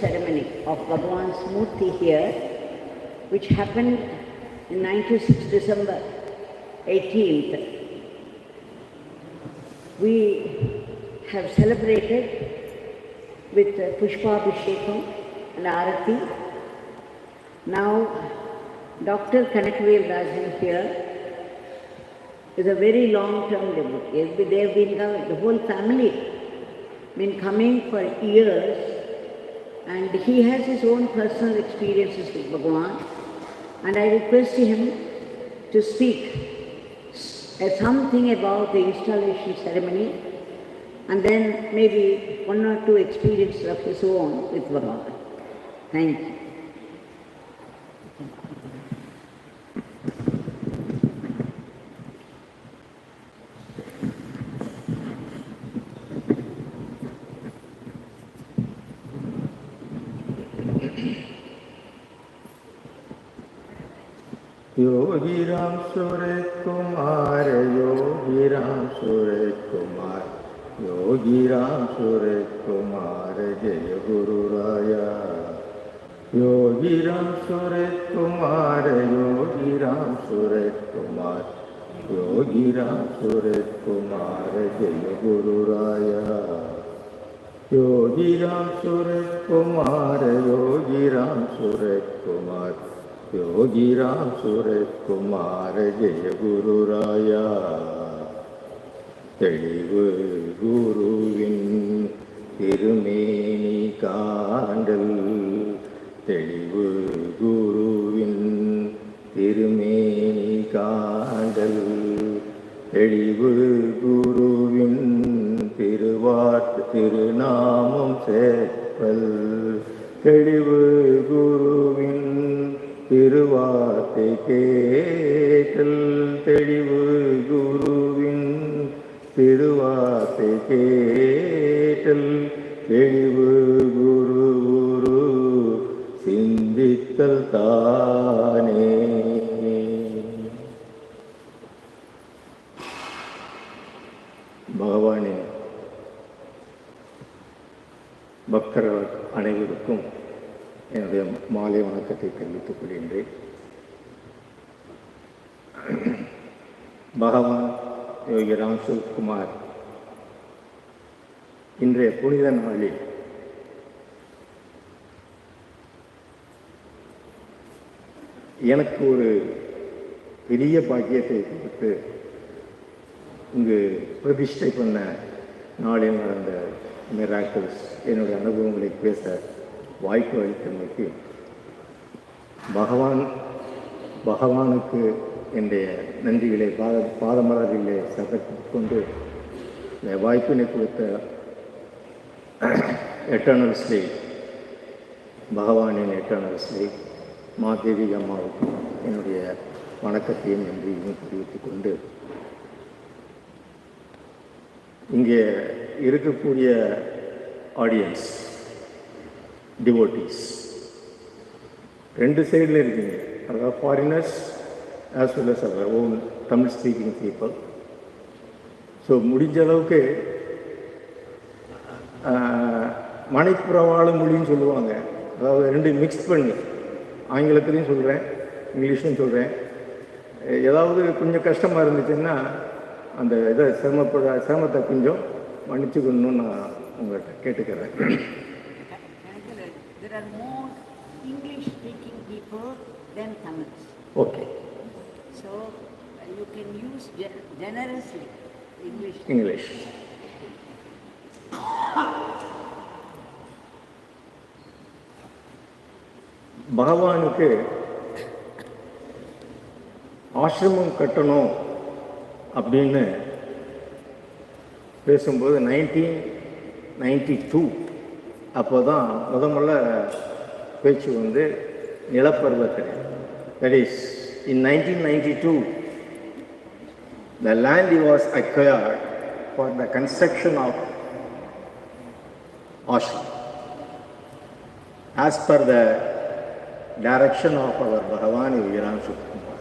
ceremony of Bhagwan's Murti here, which happened in 96 December 18th. We have celebrated with Pushpabhishekam and Arati. Now, Dr. Kanakavel Rajan here is a very long-term devotee. They have been, the whole family, been coming for years, and he has his own personal experiences with Bhagwan, and I request him to speak something about the installation ceremony, and then maybe one or two experiences of his own with Bhagwan. Thank you. Yogi Ramsuratkumar, Yogi Ramsuratkumar, Yogi Ramsuratkumar, Jaya Guru Raya. Yogi Ramsuratkumar, Yogi Ramsuratkumar, Yogi Ramsuratkumar, Jaya Guru Raya. Yogi Ramsuratkumar, Yogi Ramsuratkumar, Yogi Ramsuratkumar, Jaya Guru Raya. தெளிவு குருவின் திருமேனி காண்டல், தெளிவு குருவின் திருமேனி காண்டல், தெளிவு குருவின் திருநாமம் சேர்ப்பல், தெளிவு குருவின் திருவார்த்தை கேட்டல், தெளிவு குருவின் திருவார்த்தை கேட்டல், தெளிவு குரு குரு சிந்தித்தல் தானே. பகவானின் பக்தர்கள் அனைவருக்கும் என்னுடைய மாலை வணக்கத்தை தெரிவித்துக் கொள்கின்றேன். பகவான் யோகி ராம்சுரத்குமார் இன்றைய புனித நாளில் எனக்கு ஒரு பெரிய பாக்கியத்தை கொடுத்து இங்கு பிரதிஷ்டை பண்ண நாளில் நடந்த மிராக்கிள்ஸ், என்னுடைய அனுபவங்களை பேச வாய்ப்பு அளித்தமைக்கு பகவானுக்கு என்னுடைய நன்றிகளை பாதமலரிலே சமர்ப்பித்துக் கொண்டு இந்த வாய்ப்பினை கொடுத்த எட்டர்னல் ஸ்லேவ், பகவானின் எட்டர்னல் ஸ்லேவ் மா தேவி அம்மாவுக்கு என்னுடைய வணக்கத்தையும் நன்றியையும் தெரிவித்துக் கொண்டு, இங்கே இருக்கக்கூடிய ஆடியன்ஸ், டிவோட்டீஸ் ரெண்டு சைடில் இருக்கீங்க. அதாவது foreigners as well as our own Tamil speaking people. So முடிஞ்ச அளவுக்கு மணிப்புறவாழ மொழின்னு சொல்லுவாங்க, அதாவது ரெண்டு மிக்ஸ் பண்ணி ஆங்கிலத்திலையும் சொல்கிறேன், இங்கிலீஷ்லையும் சொல்கிறேன். ஏதாவது கொஞ்சம் கஷ்டமாக இருந்துச்சுன்னா அந்த இதை சிரமத்தை கொஞ்சம் மன்னிச்சுக்கணும்னு நான் உங்கள்கிட்ட கேட்டுக்கிறேன். There are more English speaking people than Tamils. Okay. So you can use generously English. பகவானுக்கு ஆசிரமம் கட்டணும் அப்படின்னு பேசும்போது 1992 அப்போ தான் முதல்ல பேச்சு வந்து நிலப்பருவத்தில். That is, in 1992, the land was acquired for the construction of ashram, as per the direction of our Bhagwan Yogi Ramsuratkumar.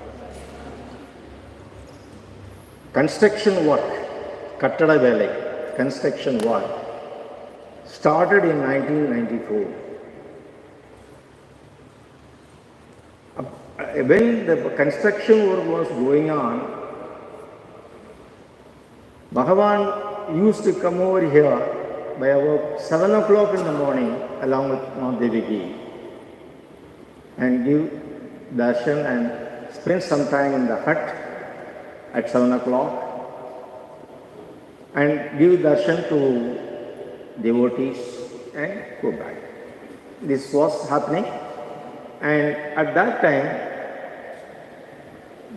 Construction work, construction work started in 1994 when the construction work was going on, Bhagavan used to come over here by about 7 o'clock in the morning along with Ma Devaki and give darshan and spend some time in the hut at 7 o'clock and give darshan to devotees and go back. This was happening, and at that time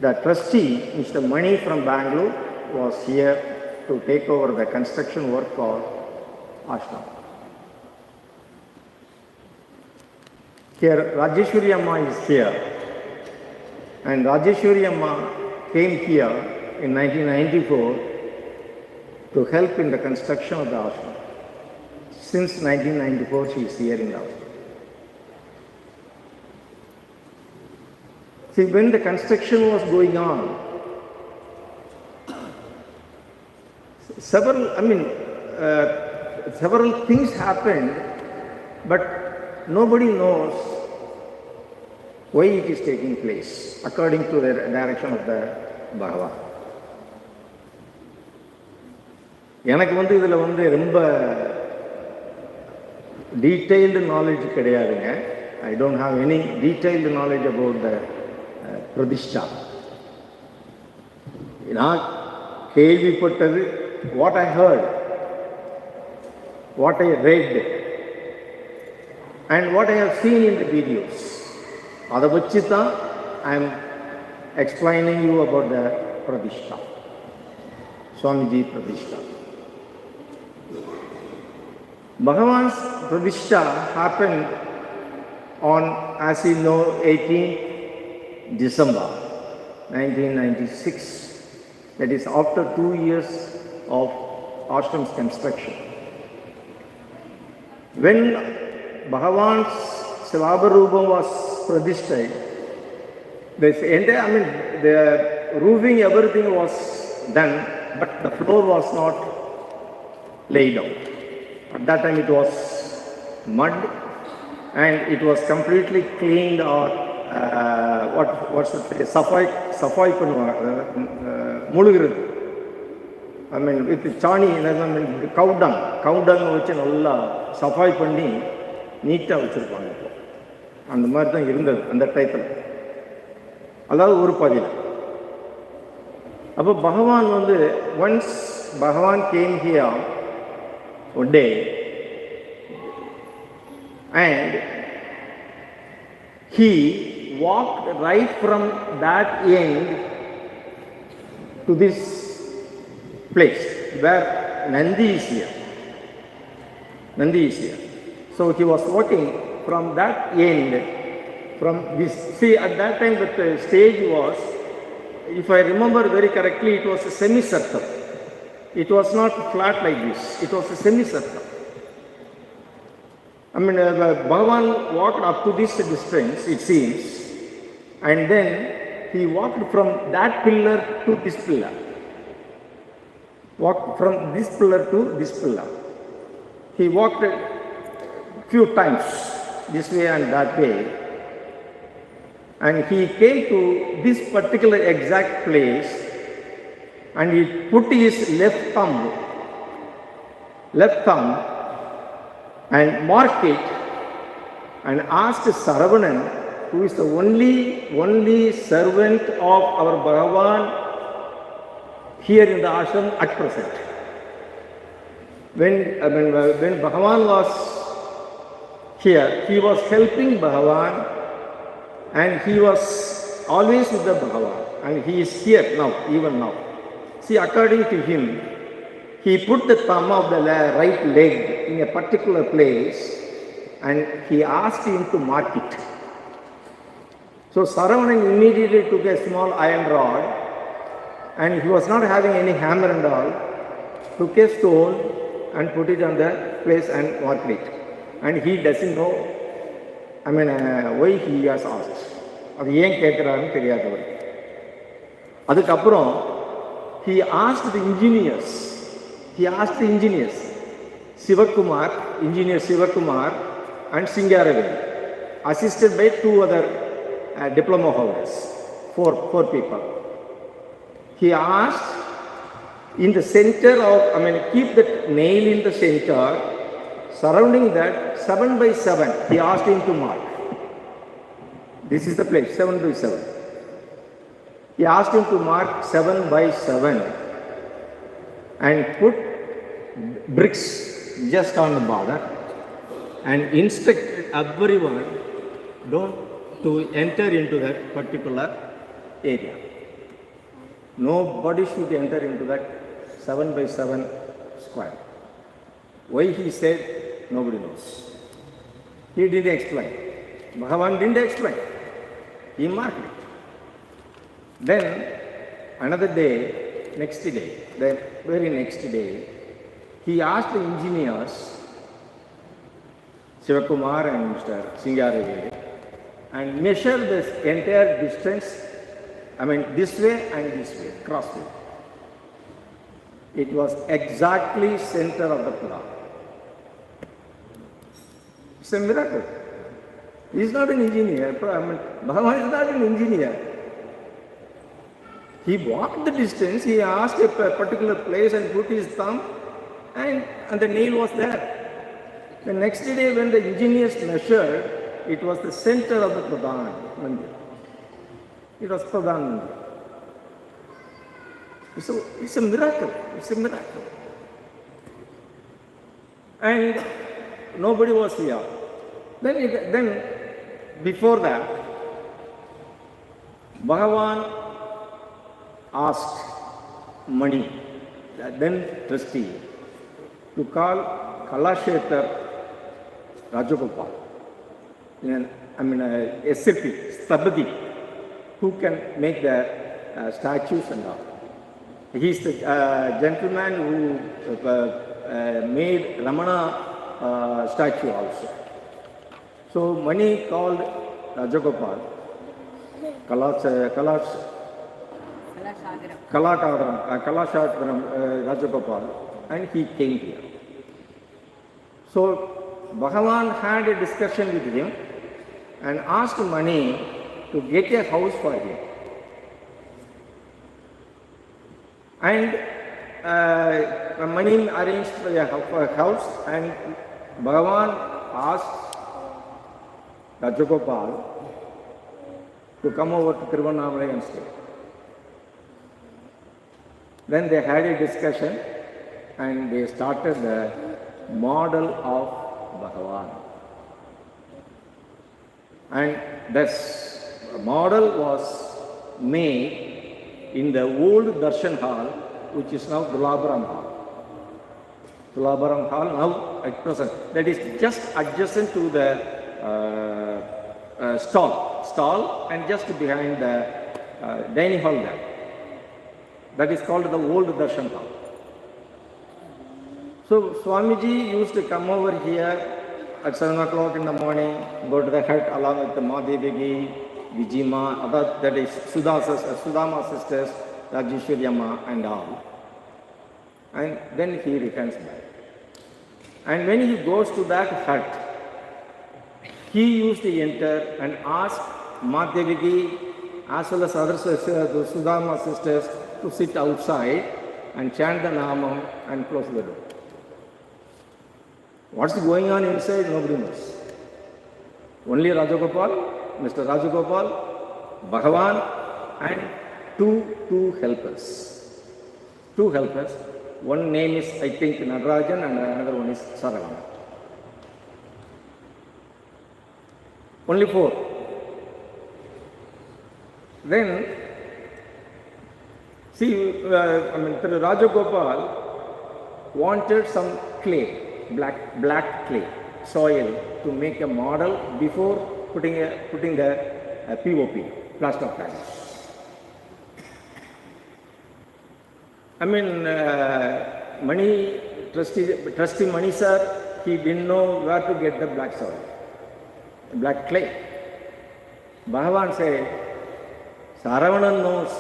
the trustee, Mr. Mani from Bangalore, was here to take over the construction work for ashram. Here Rajeshwari Amma is here, and Rajeshwari Amma came here in 1994 to help in the construction of the ashram. Since 1994 she is here in the ashram. See, when the construction was going on, several things happened, but nobody knows why it is taking place according to the direction of the Bhagavan. எனக்கு இதில் ரொம்ப detailed knowledge கிடையாதுங்க. I don't have any detailed knowledge about the Pradishtha. நான் கேள்விப்பட்டது, what I heard, what I read, and what I have seen in the videos. அதை வச்சு தான் I am explaining you about the Pradishtha, Swamiji Pradishtha. Bhagavan's Pradishtha happened on, as you know, 18th December 1996. That is after 2 years of ashram's construction. When Bhagavan's Svabarubam was Pradishthai, the roofing, everything was done, but the floor was not laid out. At that time it was mud and it was completely cleaned, or what's the safai mulugirathu. With chani, cow dung வச்சு நல்லா சஃபாய் பண்ணி நீட்டாக வச்சுருப்பாங்க. இப்போ அந்த மாதிரி தான் இருந்தது அந்த டைத்தில், அதாவது ஒரு பதில். அப்போ பகவான் ஒன்ஸ் பகவான் game here one day and he walked right from that end to this place where Nandi is here. So he was walking from that end, from this. See, at that time the stage was, if I remember very correctly, it was a semicircle. It was not flat like this. It was a semicircle. Bhagavan walked up to this distance, it seems, and then he walked from that pillar to this pillar. Walked from this pillar to this pillar. He walked a few times this way and that way, and he came to this particular exact place, and he put his left thumb and marked it and asked Saravanan, who is the only servant of our Bhagavan here in the ashram at present. When Bhagavan was here, he was helping Bhagavan and he was always with the Bhagavan, and he is here now, even now. See, according to him, he put the thumb of the right leg in a particular place and he asked him to mark it. So Saravanan immediately took a small iron rod, and he was not having any hammer and all, took a stone and put it on the place and marked it. And he doesn't know, why he has asked. அது ஏன் கேட்குறாருன்னு தெரியாதவர். அதுக்கப்புறம் he asked the engineers, Sivakumar, engineer Sivakumar and Singaravel, assisted by two other diploma holders, four people. He asked in the center of, keep the nail in the center, surrounding that 7 by 7, he asked him to mark. This is the place, 7 by 7. He asked him to mark 7 by 7 and put bricks just on the border and instructed everyone to enter into that particular area. Nobody should enter into that 7 by 7 square. Why he said, nobody knows. He didn't explain. Bhagavan didn't explain. He marked it. Then, another day, the very next day, he asked the engineers, Sivakumar and Mr. Singaragiri, and measure this entire distance, this way and this way, crossway. It was exactly center of the Quran. It's a miracle. He is not an engineer. Bhagavan is not an engineer. He walked the distance, he asked a particular place and put his thumb, and the nail was there. The next day when the engineers measured, it was the center of the Pradhan Mandir. It was Pradhan Mandir. It's a miracle. It's a miracle. And nobody was here. Then before that, Bhagavan asked Mani, then trustee, to call Kalashekhar Rajagopal, a Sirpi, Stabadi, who can make the statues and all. He is the gentleman who made Ramana statue also. So Mani called Rajagopal, Kalashagaram Rajagopal, and he came here. So Bhagavan had a discussion with him and asked Mani to get a house for him. And Mani arranged for a house, and Bhagavan asked Rajagopal to come over to Tiruvannamalai and stay. Then they had a discussion and they started the model of Bhagavan. And this model was made in the old Darshan Hall, which is now Dulabaram Hall. Dulabaram Hall now at present. That is just adjacent to the stall and just behind the dining hall there. That is called the old Darshan Hall. So Swamiji used to come over here at 7 o'clock in the morning, go to the hut along with the Ma Devaki, Vijima, that is Sudama sisters, Rajeshwari Amma and all. And then he returns back. And when he goes to that hut, he used to enter and ask Ma Devaki as well as other the Sudama sisters to sit outside and chant the Naam and close the door. What's going on inside? Nobody knows. Only Rajagopal, Mr. Rajagopal, Bhagavan, and two helpers. Two helpers. One name is, I think, Rajan, and another one is Saravana. Only four. Then, see, Rajagopal wanted some clay, black clay, soil, to make a model before putting the POP, plaster of Paris. Mani, trustee Mani sir, he didn't know where to get the black soil, black clay. Bhagavan said, Saravanan knows,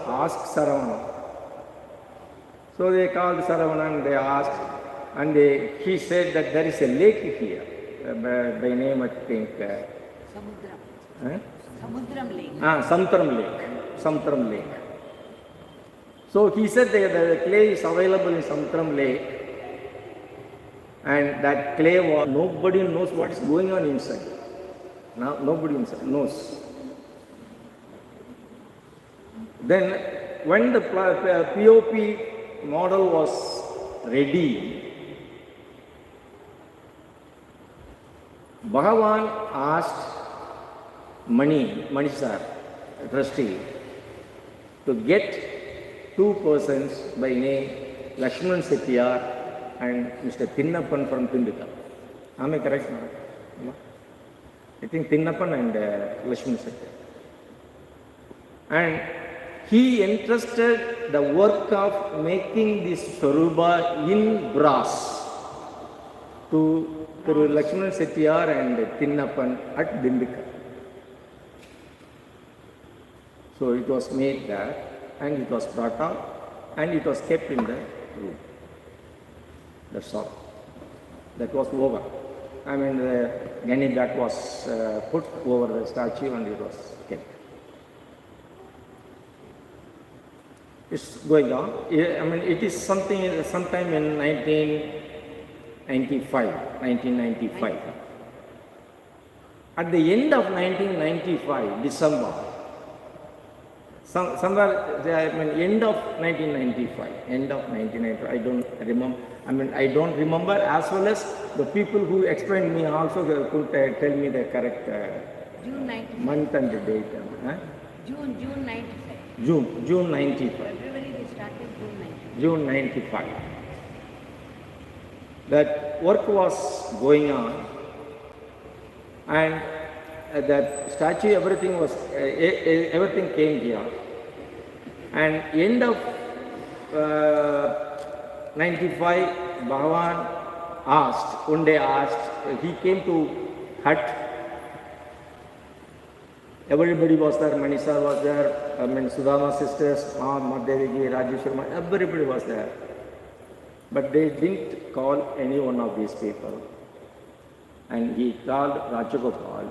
ask Saravanan. So they called Saravanan, they asked, and he said that there is a lake here. by name, I think. Samudram. Samudram Lake. Samudram Lake. Samudram Lake. So he said the clay is available in Samudram Lake, and that clay was, nobody knows what is going on inside. Now, nobody knows. Then, when the POP model was ready, Bhagavan asked Mani sir, trustee, to get two persons by name Lakshman Settiar and Mr. Thinnappan from Tindika. Am I correct? I think Thinnappan and Lakshman Settiar. And he entrusted the work of making this Swarupa in brass to Lakshman Settiar and Thinnappan at Dindika. So it was made there, and it was brought out, and it was kept in the room. That's all. That was over. I mean, the Gani that was put over the statue, and it was kept. It's going on. I mean, it is something sometime in 1995. At the end of 1995, December, somewhere, I mean, end of 1995, I don't remember. I mean, I don't remember, as well as the people who explained me also could tell me the correct June 95. month and the date. June 95. June 95. February they started June 95. That work was going on, and that statue, everything came here. And end of 95, Bhagavan one day asked, he came to hut. Everybody was there, Manisha was there, I mean, Sudama sisters, Ma Devaki, Rajeshwar, everybody was there. But they didn't call any one of these people. And he called Rajagopal,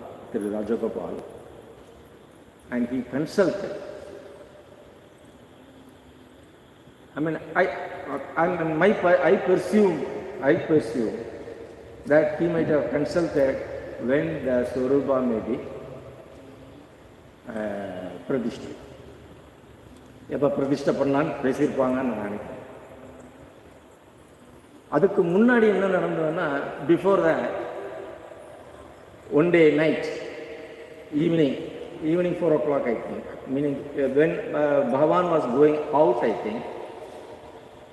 and he consulted. I mean, I presume that he might have consulted when the Swarupa may be Pradishta. எப்போ பிரதிஷ்டை பண்ணலான்னு பேசியிருப்பாங்கன்னு நான் நினைக்கிறேன். அதுக்கு முன்னாடி என்ன நடந்ததுன்னா, before that one day night, evening 4 o'clock, I think, meaning when Bhagavan was going out, I think,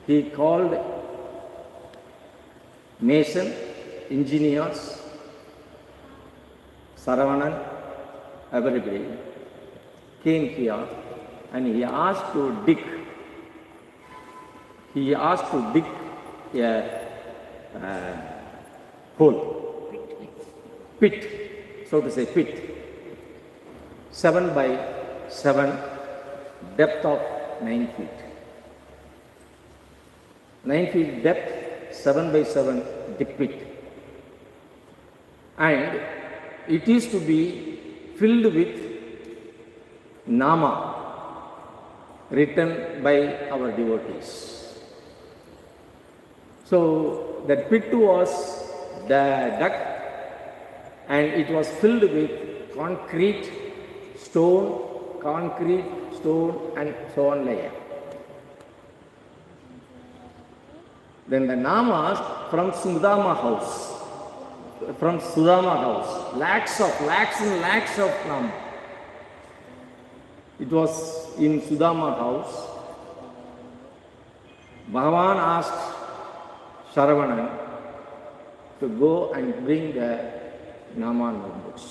he called mason, engineers, Saravanan, everybody came here, and he asked to dig a hole, pit, so to say, pit, 7 by 7, depth of 9 feet. 9 feet depth, 7 by 7 deep pit. And it is to be filled with Nama, written by our devotees. So that pit was dug, and it was filled with concrete, stone, and so on layer. Then the Namas from Sudama house, lakhs and lakhs of Nama. It was in Sudama house. Bhagavan asked Saravanan to go and bring the Nama notebooks.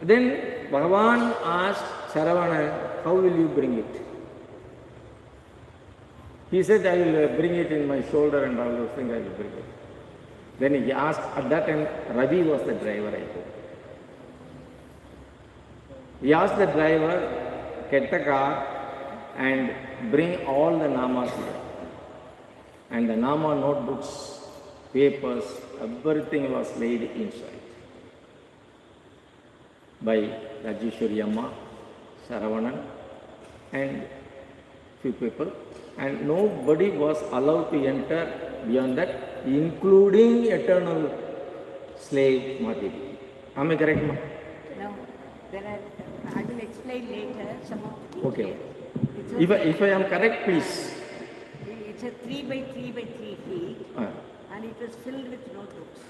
Then Bhagavan asked Saravanan, how will you bring it? He said, I will bring it in my shoulder and all those things, I will bring it. Then he asked, at that time Ravi was the driver, I think. He asked the driver, get the car and bring all the Namas here. And the Nama notebooks papers, everything was laid inside by Rajeshwari Amma, Saravanan and few people, and nobody was allowed to enter beyond that, including eternal slave Ma Devaki. Am I correct, ma? No, I will explain later some of the details. Okay. If I am correct, please. It's a 3 by 3 by 3 feet, and it was filled with notebooks.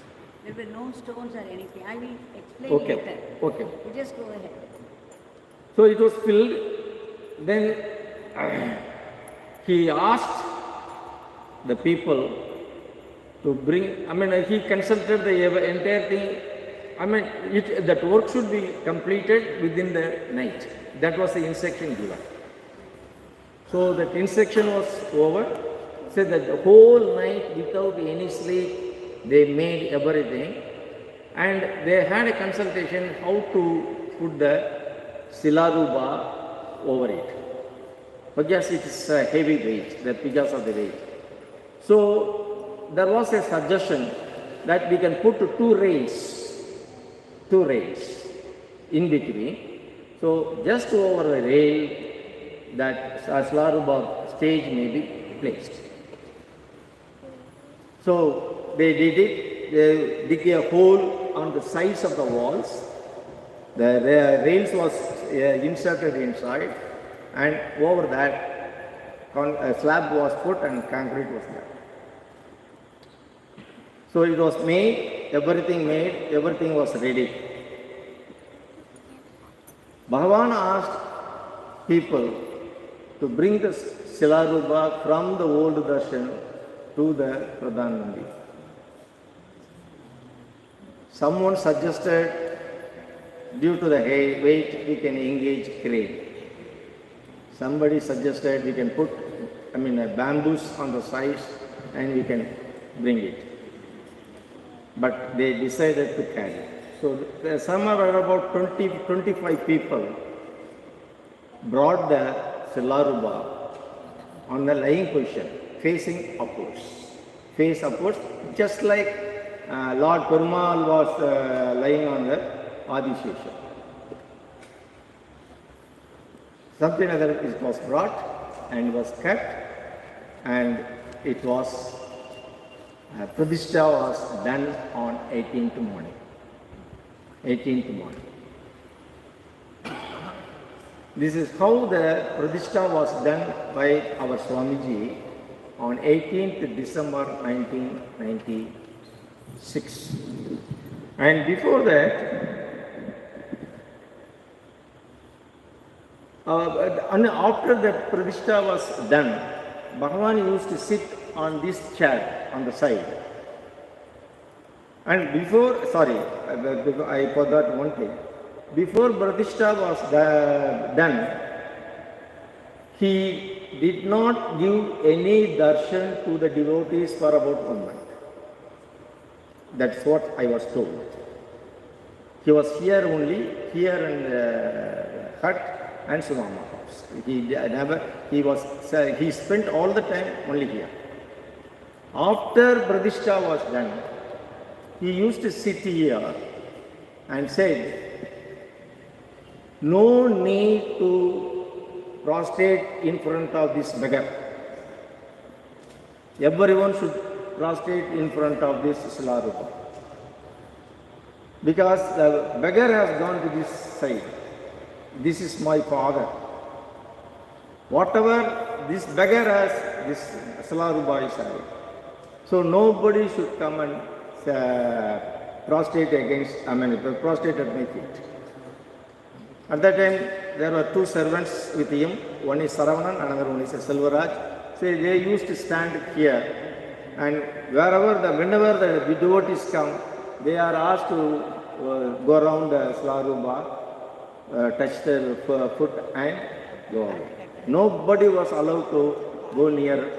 There were no stones or anything. I will explain later. Okay. You just go ahead. So it was filled. Then he asked the people to bring, he consulted the entire thing. That work should be completed within the night. That was the instruction given. So that instruction was over. Said that the whole night without any sleep, they made everything. And they had a consultation how to put the Silaruba over it. Because it is a heavy weight, because of the weight. So there was a suggestion that we can put two rails in between. So just over the rail, that Silaruba stage may be placed. So they did it. They dig a hole on the sides of the walls. The rails was inserted inside, and over that a slab was put and concrete was there. So it was made, everything was ready. Bhagavan asked people to bring the Silaruba from the old darshan to the Pradhan Mandir. Someone suggested, due to the weight, we can engage crane. Somebody suggested we can put, bamboos on the sides and we can bring it. But they decided to carry. So somewhere about 25 people brought the Silaruba on the lying position, facing upwards. Face upwards, just like Lord Perumal was lying on the Adishesha. Something other it was brought and was kept, and it was Pradishtha was done on 18th morning. This is how the Pradishtha was done by our Swamiji on 18th December 1996. And before that, and after the Pradishtha was done, Bhagavan used to sit on this chair on the side. And before, I forgot one thing. Before Pradishtha was done, he did not give any darshan to the devotees for about 1 month. That's what I was told. He was here in the hut and Sumama house. He spent all the time only here. After Pradishtha was done, he used to sit here and said, no need to prostrate in front of this beggar. Everyone should prostrate in front of this Silaruba. Because the beggar has gone to this side. This is my father. Whatever this beggar has, this Silaruba is having. So nobody should come and prostrate prostrate at my feet. At that time, there were two servants with him. One is Saravanan, another one is Selvaraj. So they used to stand here, and whenever the devotees come, they are asked to go around the Silaruba, touch their foot and go away. Nobody was allowed to go near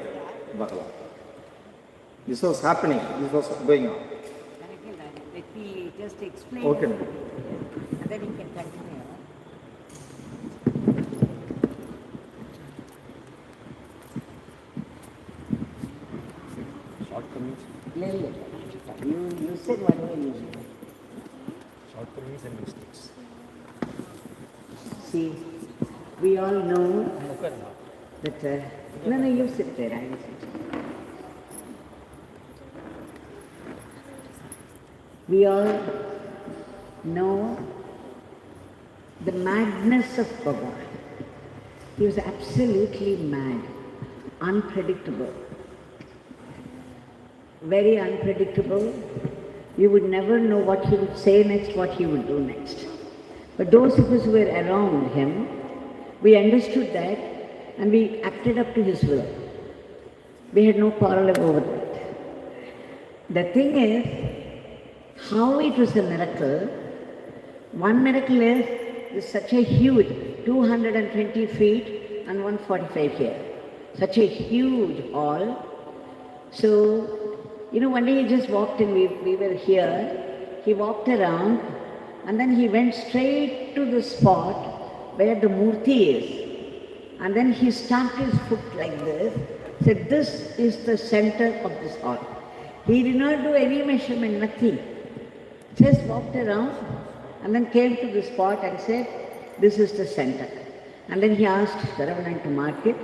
Bhagavan. This was happening, this was going on. Let me just explain. Okay. And then you can continue. Short You said whatever you said. Shortcomings and mistakes. See, we all know that. No, you sit there. I will sit. We all know the madness of Bhagwan. He was absolutely mad, unpredictable, very unpredictable. You would never know what he would say next, what he would do next. But those of us who were around him, we understood that and we acted up to his will. We had no quarrel over that. The thing is, how it was a miracle. One miracle is, there's such a huge, 220 feet and 145 here. Such a huge hall. So, one day he just walked in, we were here, he walked around and then he went straight to the spot where the murti is. And then he stamped his foot like this, said, this is the center of this hall. He did not do any measurement, nothing. Just walked around and then came to the spot and said, this is the center. And then he asked Rajan to mark it.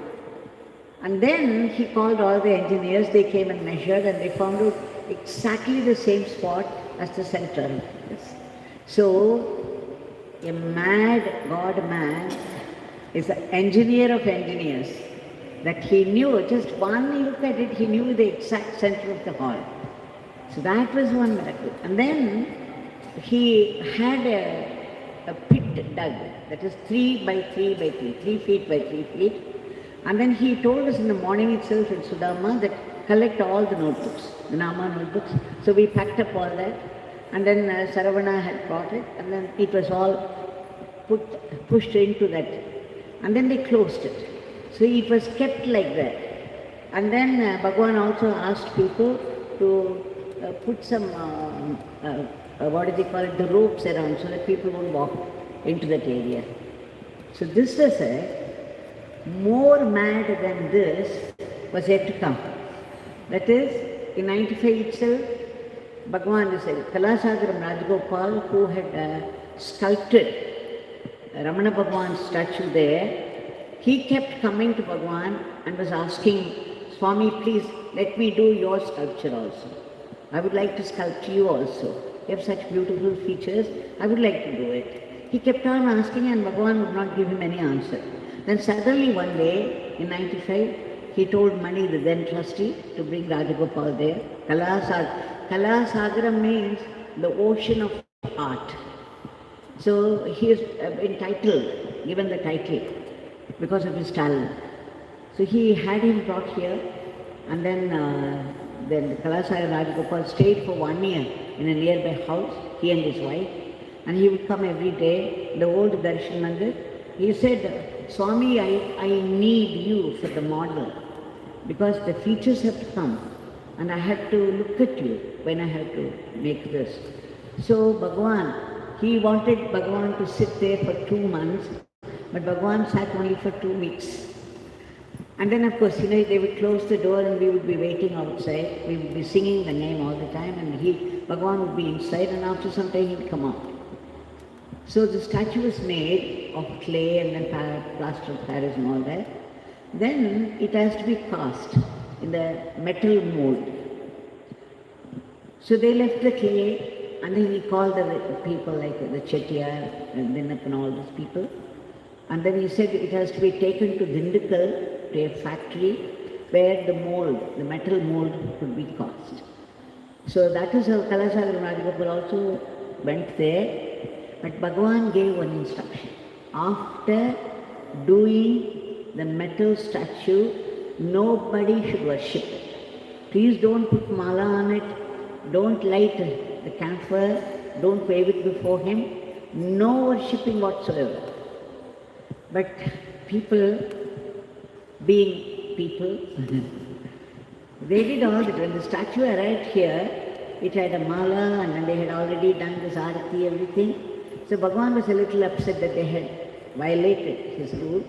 And then he called all the engineers, they came and measured and they found out exactly the same spot as the center. So, a mad God man is an engineer of engineers. That he knew, just one look at it, he knew the exact center of the hall. So that was one miracle. And then he had a pit dug, that is 3 by 3 by 3, 3 feet by 3 feet. And then he told us in the morning itself in Sudama that collect all the notebooks, the Nama notebooks. So we packed up all that. And then Saravana had brought it, and then it was all pushed into that. And then they closed it. So it was kept like that. And then Bhagwan also asked people to put some, the ropes around so that people won't walk into that area. So this was more mad than this was yet to come. That is, in 95 itself, Bhagwan is Kalasagaram Rajagopal, who had sculpted Ramana Bhagwan's statue there. He kept coming to Bhagwan and was asking, Swami, please let me do your sculpture also. I would like to sculpt you also. You have such beautiful features, I would like to do it. He kept on asking and Bhagwan would not give him any answer. Then suddenly one day, in 95, he told Mani, the then trustee, to bring Rajagopal there. Kalasagaram means the ocean of art. So he is entitled, given the title, because of his talent. So he had him brought here, and then Kalasagaram Rajagopal stayed for 1 year in a nearby house, he and his wife, and he would come every day, the old Darshan Mandir. He said, Swami, I need you for the model, because the features have to come, and I have to look at you when I have to make this. So Bhagwan, he wanted Bhagwan to sit there for 2 months, but Bhagwan sat only for 2 weeks. And then of course, they would close the door and we would be waiting outside. We would be singing the name all the time and Bhagwan would be inside and after some time he'd come out. So the statue was made of clay and then plaster of Paris and all that. Then it has to be cast in the metal mold. So they left the clay and then he called the people like the Chettiar and Dinap and all these people. And then he said it has to be taken to Dindukal, to a factory where the mold, the metal mold could be cast. So that is how Kalasagaram Rajagopal also went there. But Bhagwan gave one instruction. After doing the metal statue, nobody should worship it. Please don't put mala on it, don't light the camphor, don't wave it before him, no worshipping whatsoever. But people, being people, they did all that. When the statue arrived here, it had a mala and then they had already done this arati, everything. So Bhagwan was a little upset that they had violated his rule.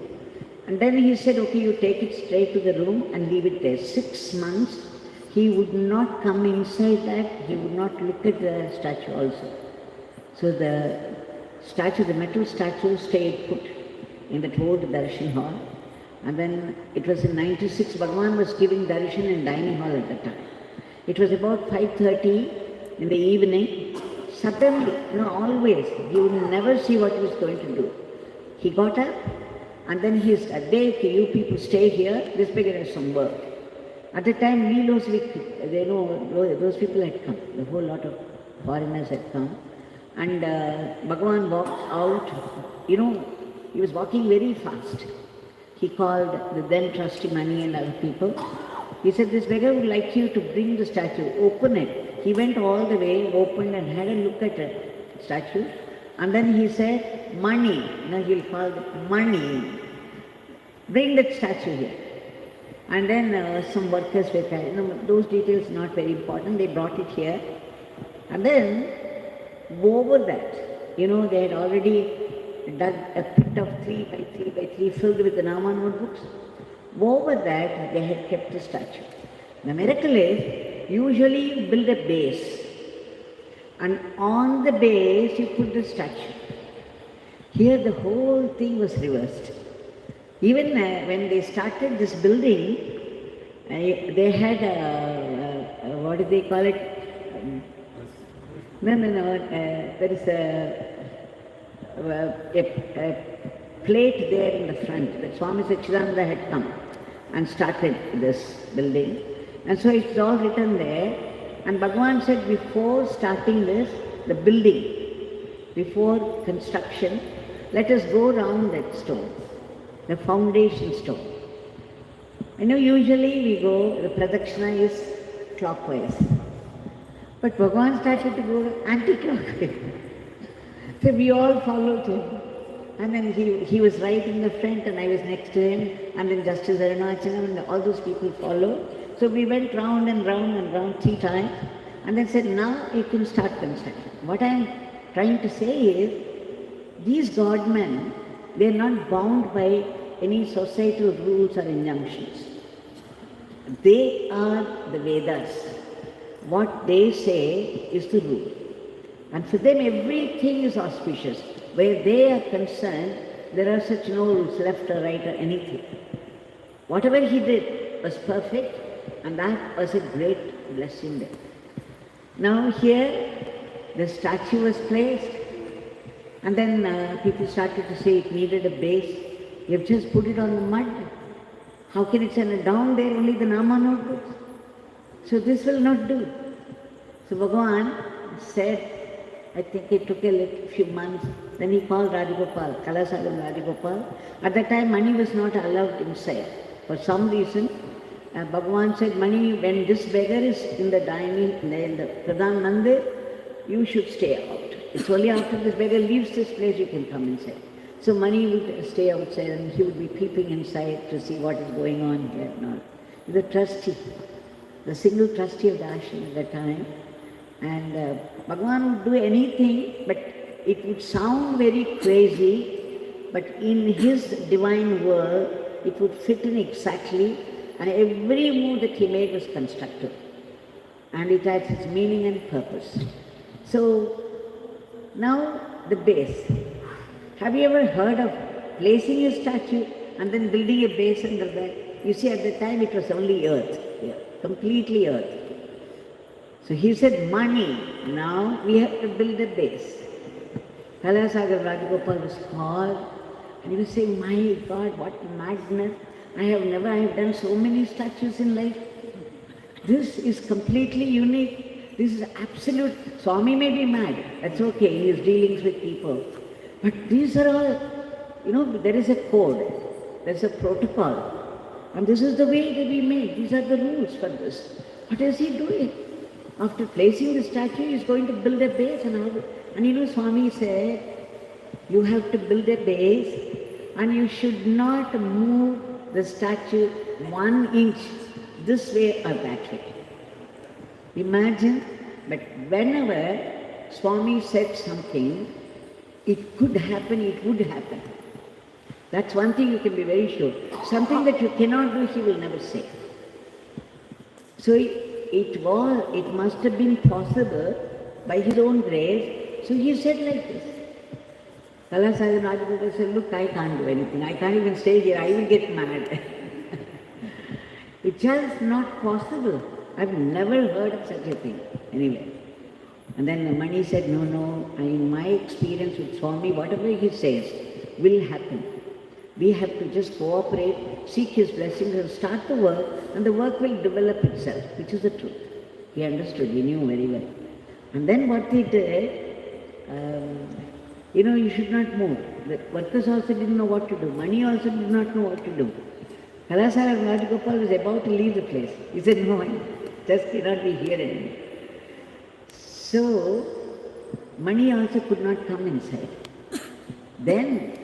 And then he said, okay, you take it straight to the room and leave it there. 6 months, he would not come inside that, he would not look at the statue also. So the statue, the metal statue stayed put in the old darshan hall. And then it was in 96, Bhagwan was giving darshan in dining hall at the time. It was about 5:30 in the evening. Suddenly, always, you will never see what he was going to do. He got up and then he said, "Dave, you people stay here, this beggar has some work." At the time, those people had come, the whole lot of foreigners had come. And Bhagwan walked out, he was walking very fast. He called the then trustee Mani and other people. He said, "This beggar would like you to bring the statue, open it." He went all the way, opened and had a look at the statue. And then he said, "Money," he'll call it money. "Bring that statue here." And then some workers were carrying, those details not very important, they brought it here. And then over that, they had already dug a pit of 3 by 3 by 3 filled with the Nama notebooks. Over that, they had kept the statue. The miracle is, usually you build a base, and on the base you put the statue. Here the whole thing was reversed. Even when they started this building, they had what do they call it? There is a plate there in the front that Swami Satchidananda had come and started this building. And so it's all written there. And Bhagwan said, before starting this, the building, before construction, let us go round that stone, the foundation stone. Usually we go, the pradakshina is clockwise. But Bhagwan started to go anti-clockwise. So we all followed him. And then he was right in the front and I was next to him. And then Justice Arunachalam and all those people followed. So we went round and round and round 3 times. And then said, now you can start construction. What I am trying to say is, these godmen, they are not bound by any societal rules or injunctions. They are the Vedas. What they say is the rule. And for them everything is auspicious. Where they are concerned, there are such no rules, left or right or anything. Whatever he did was perfect, and that was a great blessing there. Now here, the statue was placed, and then people started to say it needed a base. You have just put it on the mud. How can it send it down there? Only the Nama notebooks. So this will not do. So Bhagwan said, I think it took a few months. Then he called Rajagopal, Kalasalam Rajagopal. At that time, money was not allowed inside. For some reason, Bhagwan said, Mani, when this beggar is in the dining, in the Pradhan Mandir, you should stay out. It's only after this beggar leaves this place you can come inside. So Mani would stay outside and he would be peeping inside to see what is going on here and all. The trustee, the single trustee of the ashram at that time. And Bhagwan would do anything, but it would sound very crazy, but in his divine world, it would fit in exactly, and every move that he made was constructive. And it had its meaning and purpose. So, now the base. Have you ever heard of placing a statue and then building a base under that? You see, at the time it was only earth, completely earth. So he said, money, now we have to build a base. Kalasagar Rajagopal was called, and he was saying, my God, what madness. I have done so many statues in life. This is completely unique. This is absolute. Swami may be mad, that's okay in his dealings with people. But these are all, there is a code, there is a protocol. And this is the way that we made. These are the rules for this. What is he doing? After placing the statue, he is going to build a base and all. And Swami said, you have to build a base and you should not move the statue 1 inch this way or that way. Imagine, but whenever Swami said something, it could happen, it would happen. That's one thing you can be very sure. Something that you cannot do, he will never say. So it must have been possible by his own grace. So he said like this. Kalasagar Rajagopal said, look, I can't do anything. I can't even stay here. I will get mad. It's just not possible. I've never heard of such a thing. Anyway. And then the Mani said, no, in my experience with Swami, whatever he says will happen. We have to just cooperate, seek his blessings and start the work, and the work will develop itself, which is the truth. He understood, he knew very well. And then what he did, you should not move. The workers also didn't know what to do. Mani also did not know what to do. Kalasagar Rajagopal was about to leave the place. He said, no, I just cannot be here anymore. So, Mani also could not come inside. Then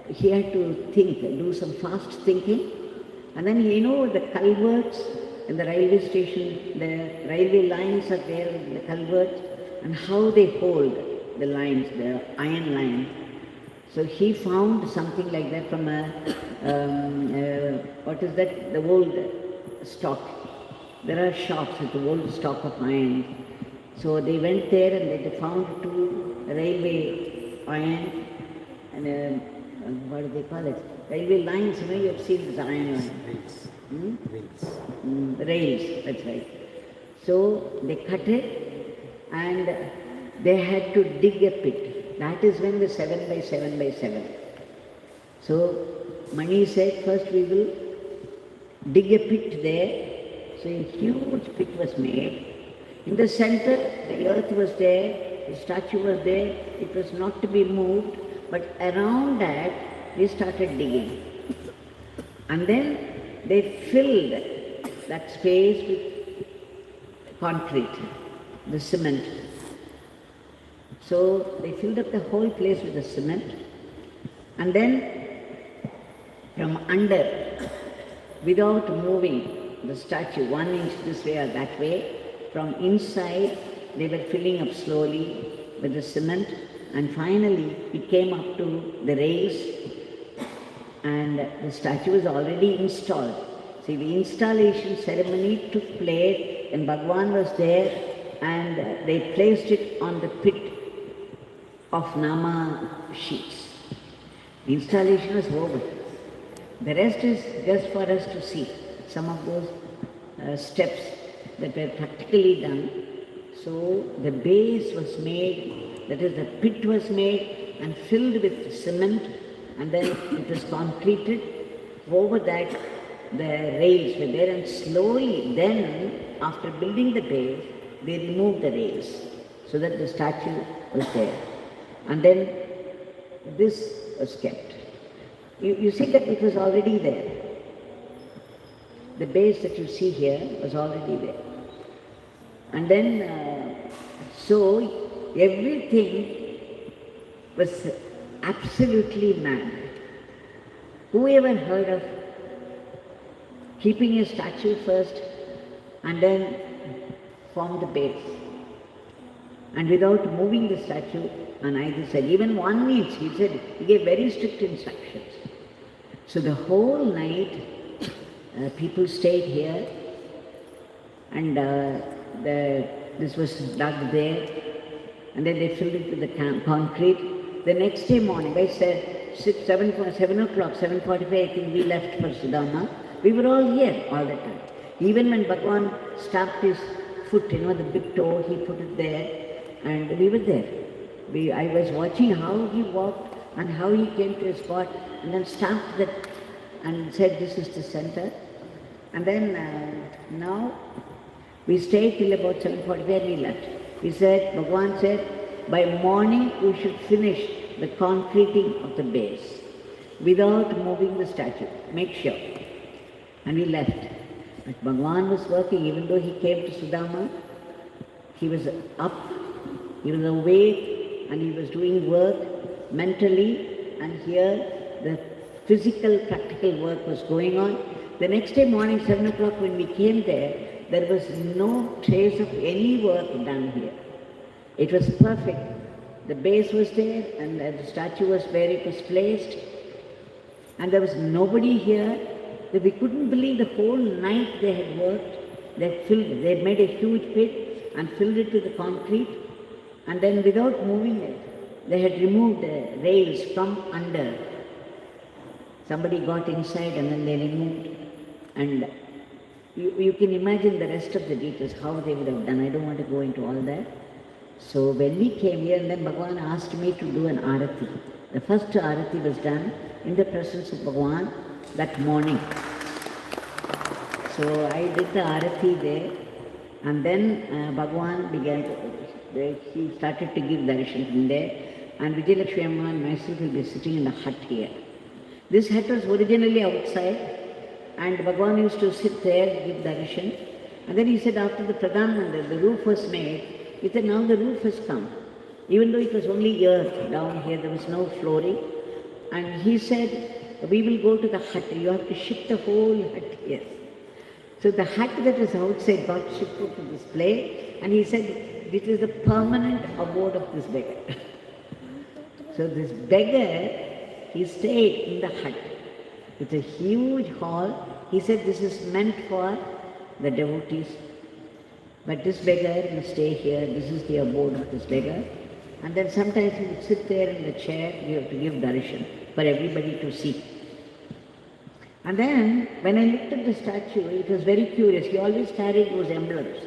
he had to think, do some fast thinking. And then the culverts in the railway station, the railway lines are there in the culverts, and how they hold the lines, the iron lines. So he found something like that from the old stock. There are shops with the old stock of iron. So they went there and they found 2 railway iron and what do they call it? Railway lines, you have seen this iron line. Rails, that's right. So they cut it and they had to dig a pit. That is when the 7 by 7 by 7. So Mani said, first we will dig a pit there. So a huge pit was made. In the center, the earth was there, the statue was there, it was not to be moved, but around that, they started digging. And then they filled that space with concrete, the cement. So they filled up the whole place with the cement, and then from under, without moving the statue 1 inch this way or that way, from inside, they were filling up slowly with the cement, and finally it came up to the rails, and the statue was already installed. See, the installation ceremony took place when Bhagwan was there, and they placed it on the pit of Nama sheets. The installation was over. The rest is just for us to see some of those steps that were practically done. So the base was made, that is the pit was made and filled with cement, and then it was concreted. Over that the rails were there, and slowly then, after building the base, they removed the rails so that the statue was there. And then this was kept. You see that it was already there. The base that you see here was already there. And then, so everything was absolutely mad. Who ever heard of keeping a statue first and then form the base? And without moving the statue on either side, even 1 inch, he said, he gave very strict instructions. So the whole night, people stayed here, and this was dug there, and then they filled it with the concrete. The next day morning, I said 7 o'clock, 7:45, I think we left for Sudama. We were all here all the time. Even when Bhagwan stamped his foot, the big toe, he put it there, and we were there. I was watching how he walked and how he came to a spot and then stamped that and said, this is the center. And then now we stayed till about 7:45 we left. He said, Bhagwan said, by morning we should finish the concreting of the base without moving the statue. Make sure. And we left. But Bhagwan was working, even though he came to Sudama, he was up, he was awake, and he was doing work mentally, and here the physical, practical work was going on. The next day morning, 7 o'clock, when we came there was no trace of any work done here. It was perfect. The base was there, and the statue was where it was placed, and there was nobody here. That we couldn't believe the whole night they had worked. They made a huge pit and filled it with the concrete, and then without moving it, they had removed the rails from under. Somebody got inside and then they removed, and you can imagine the rest of the details, how they would have done. I don't want to go into all that. So when we came here, and then Bhagwan asked me to do an arati. The first arati was done in the presence of Bhagwan that morning. So I did the arati there, and then Bhagwan began to, he started to give darshan from there, and Vijayalakshmi Amma and myself will be sitting in the hut here. This hut was originally outside, and Bhagwan used to sit there, give darshan, and then he said after the Pradhan Mandir, the roof was made, he said now the roof has come. Even though it was only earth down here, there was no flooring, and he said, we will go to the hut, you have to shift the whole hut here. So the hut that was outside got shifted to this place, and he said, this is the permanent abode of this beggar. So this beggar, he stayed in the hut. It's a huge hall. He said this is meant for the devotees. But this beggar will stay here. This is the abode of this beggar. And then sometimes he would sit there in the chair. We have to give darshan for everybody to see. And then when I looked at the statue, it was very curious. He always carried those emblems,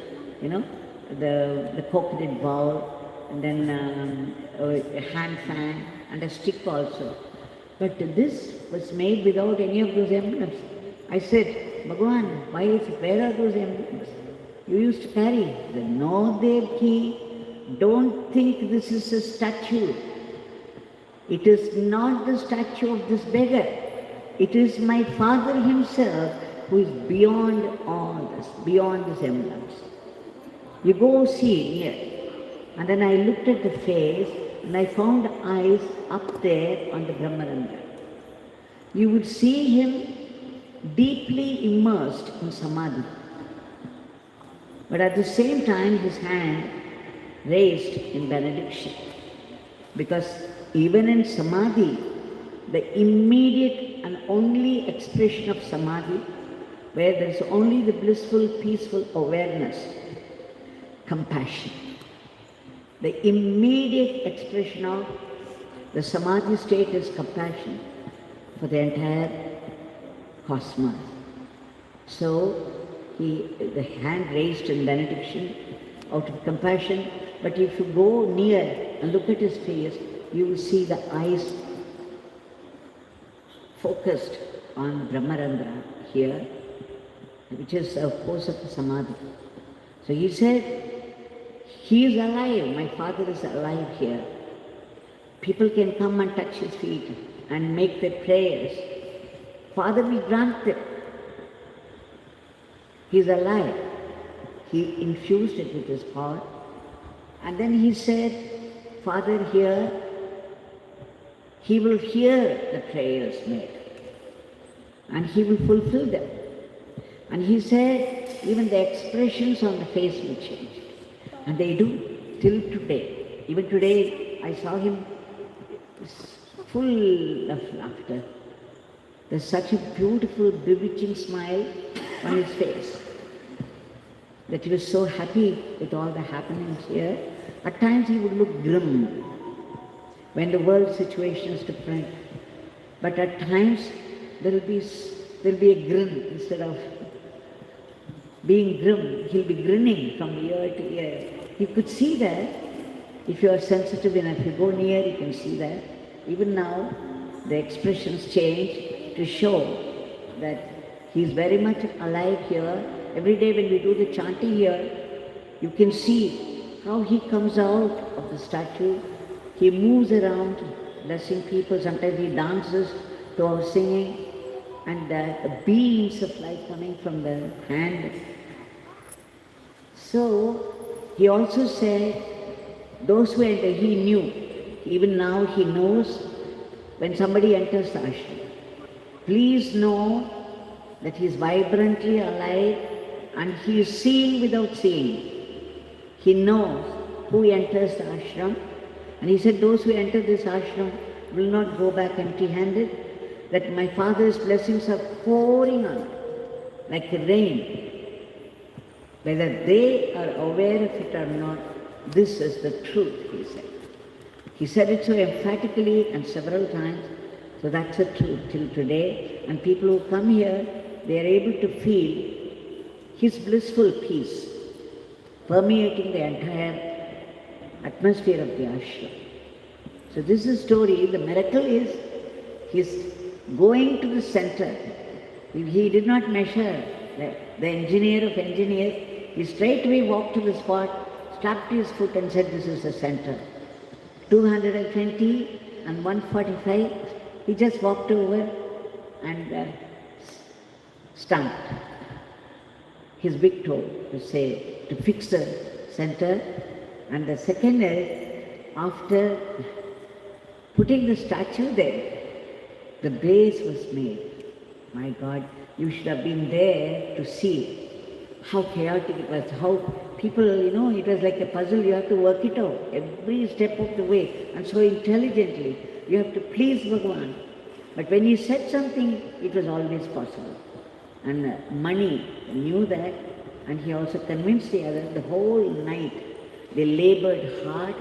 you know, the coconut bowl, and then a hand fan and a stick also. But this was made without any of those emblems. I said, Bhagwan, where are those emblems? You used to carry. He said, no, Devaki, don't think this is a statue. It is not the statue of this beggar. It is my father himself who is beyond all this, beyond these emblems. You go see here. And then I looked at the face, and I found eyes up there on the Brahmarandra. You would see him deeply immersed in samadhi. But at the same time, his hand raised in benediction. Because even in samadhi, the immediate and only expression of samadhi, where there is only the blissful, peaceful awareness, compassion. The immediate expression of the samadhi state is compassion for the entire cosmos. So the hand raised in benediction out of compassion, but if you go near and look at his face, you will see the eyes focused on Brahmarandra here, which is a pose of samadhi. So he said, he is alive, my father is alive here. People can come and touch his feet and make their prayers. Father will grant them. He is alive. He infused it with his heart. And then he said, Father here, he will hear the prayers made. And he will fulfill them. And he said, even the expressions on the face will change. And they do, till today. Even today, I saw him full of laughter. There's such a beautiful, bewitching smile on his face, that he was so happy with all the happenings here. At times he would look grim when the world situation is different. But at times there'll be a grin instead of being grim. He'll be grinning from ear to ear. You could see that if you are sensitive enough. If you go near, you can see that. Even now, the expressions change to show that he is very much alive here. Every day when we do the chanting here, you can see how he comes out of the statue. He moves around, blessing people. Sometimes he dances to our singing, and the beams of light coming from the hand. So, he also said, those who enter, he knew. Even now he knows when somebody enters the ashram. Please know that he is vibrantly alive and he is seeing without seeing. He knows who enters the ashram. And he said, those who enter this ashram will not go back empty-handed, that my father's blessings are pouring on like rain. Whether they are aware of it or not, this is the truth, he said. He said it so emphatically and several times, so that's the truth till today. And people who come here, they are able to feel his blissful peace permeating the entire atmosphere of the ashram. So this is the story. The miracle is he's going to the center. He did not measure. The engineer of engineers, he straightway walked to the spot, stamped his foot and said, this is the center. 220 and 145, he just walked over and stamped his big toe to say, to fix the center. And the second is, after putting the statue there, the base was made. My God, you should have been there to see how chaotic it was, how people, it was like a puzzle, you have to work it out every step of the way, and so intelligently. You have to please Bhagwan. But when he said something, it was always possible. And Mani knew that, and he also convinced the others. The whole night they labored hard,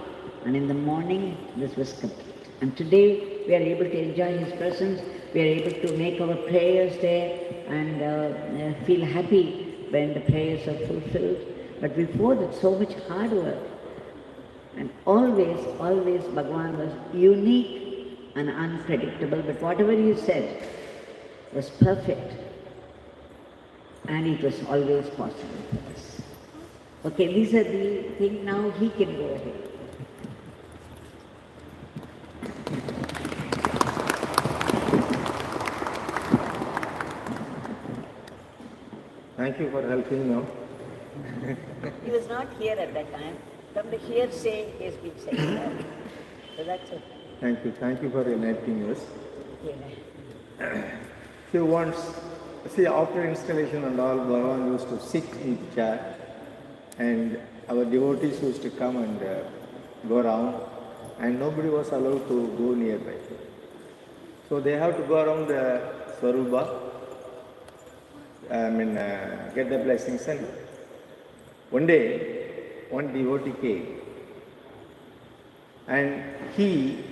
and in the morning this was complete. And today we are able to enjoy his presence, we are able to make our prayers there and feel happy when the prayers are fulfilled. But before that, so much hard work. And always Bhagwan was unique and unpredictable, but whatever he said was perfect. And it was always possible for us. Okay, these are the things. Now he can go ahead. Thank you for helping me out. He was not here at that time. From the hearsay, he has been saying that. So that's it. Thank you for enlightening us. Yeah. So once, after installation and all, Bhagavan used to sit in the chair, and our devotees used to come and go around, and nobody was allowed to go nearby. So they have to go around the Swarupa, get the blessings. And one day, one devotee came, and he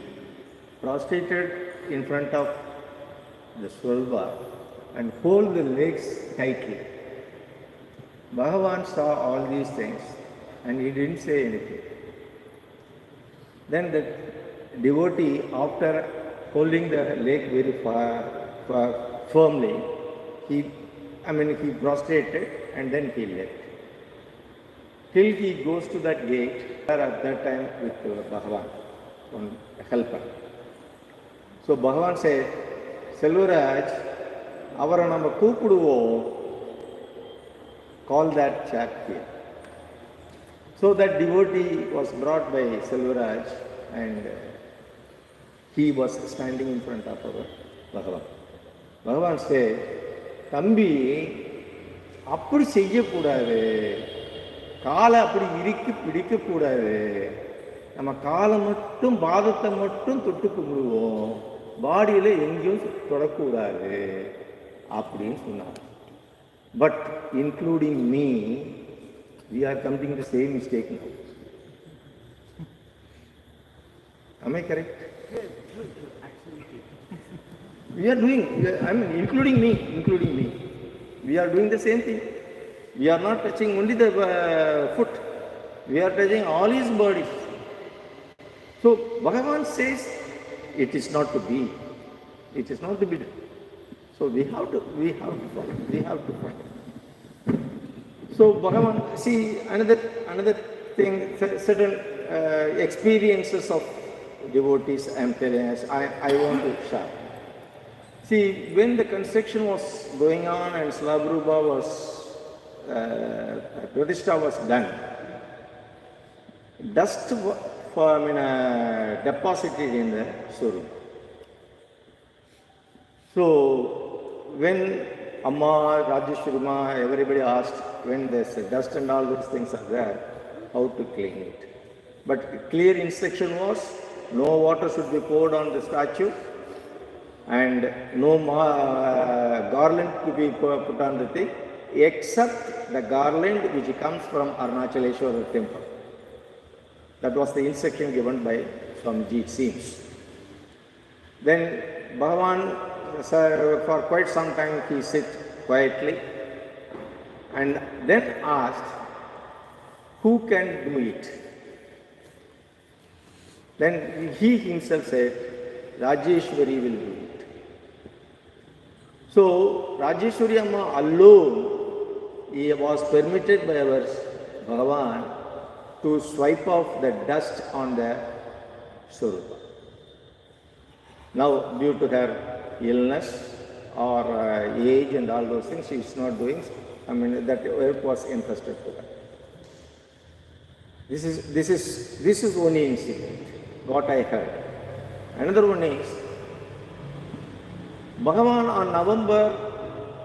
prostrated in front of the Swarupa and hold the legs tightly. Bhagavan saw all these things and he didn't say anything. Then the devotee, after holding the leg very firmly, he prostrated and then he left. Till he goes to that gate, at that time with Bhagavan, one helper. So Bhagavan said, Selvaraj, அவரை நம்ம கூப்பிடுவோம், call that chap here. So that devotee was brought by Selvaraj and he was standing in front of our Bhagavan. Bhagavan said, தம்பி அப்படி செய்யக்கூடாது, காலை அப்படி இறுக்கி பிடிக்கக்கூடாது, நம்ம காலை மட்டும் பாதத்தை மட்டும் தொட்டு கும்பிடுவோம், பாடியில் எங்கேயும் தொடக்கூடாது அப்படின்னு சொன்னார். But including me, we are committing the same mistake now. Am I correct? Yes, absolutely. We are doing, including me, we are doing the same thing. We are not touching only the foot, we are touching all his body. So Bhagavan says, it is not to be. It is not to be done. So we have to follow. So Bhagavan, see another thing, certain experiences of devotees I am telling us, I want to share. See, when the construction was going on and Slabruba was, Pradishtha was done, dust deposited in the showroom. So when Amma, Rajeshwarima, everybody asked when there's dust and all those things are there, how to clean it. But clear instruction was, no water should be poured on the statue and no garland to be put on the thing. except the garland which comes from Arunachaleshwara temple. That was the instruction given by Swamiji, it seems. Then Bhagavan, for quite some time, he sit quietly and then asked, who can do it? Then he himself said, Rajeshwari will do it. So, Rajeshwari Amma alone, he was permitted by our Bhagavan to swipe off the dust on the Swarupa. Now, due to her illness or age and all those things, she is not doing. That work was entrusted to her. This is one incident, what I heard. Another one is, Bhagavan on November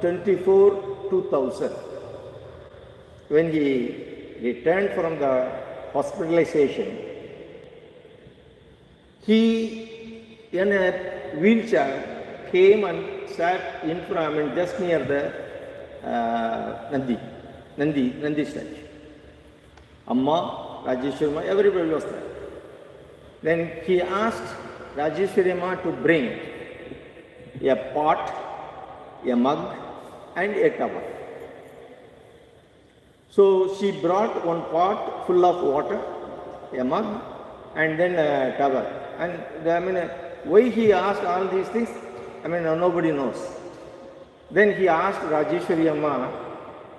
24, 2000, when he returned from the hospitalization, he in a wheelchair came and sat in front, just near the Nandi statue. Amma, Rajeshwari, everybody was there. Then he asked Rajeshwari Amma to bring a pot, a mug and a towel. So she brought one pot full of water, a mug and then a towel. And why he asked all these things, nobody knows. Then he asked Rajeshwari Amma,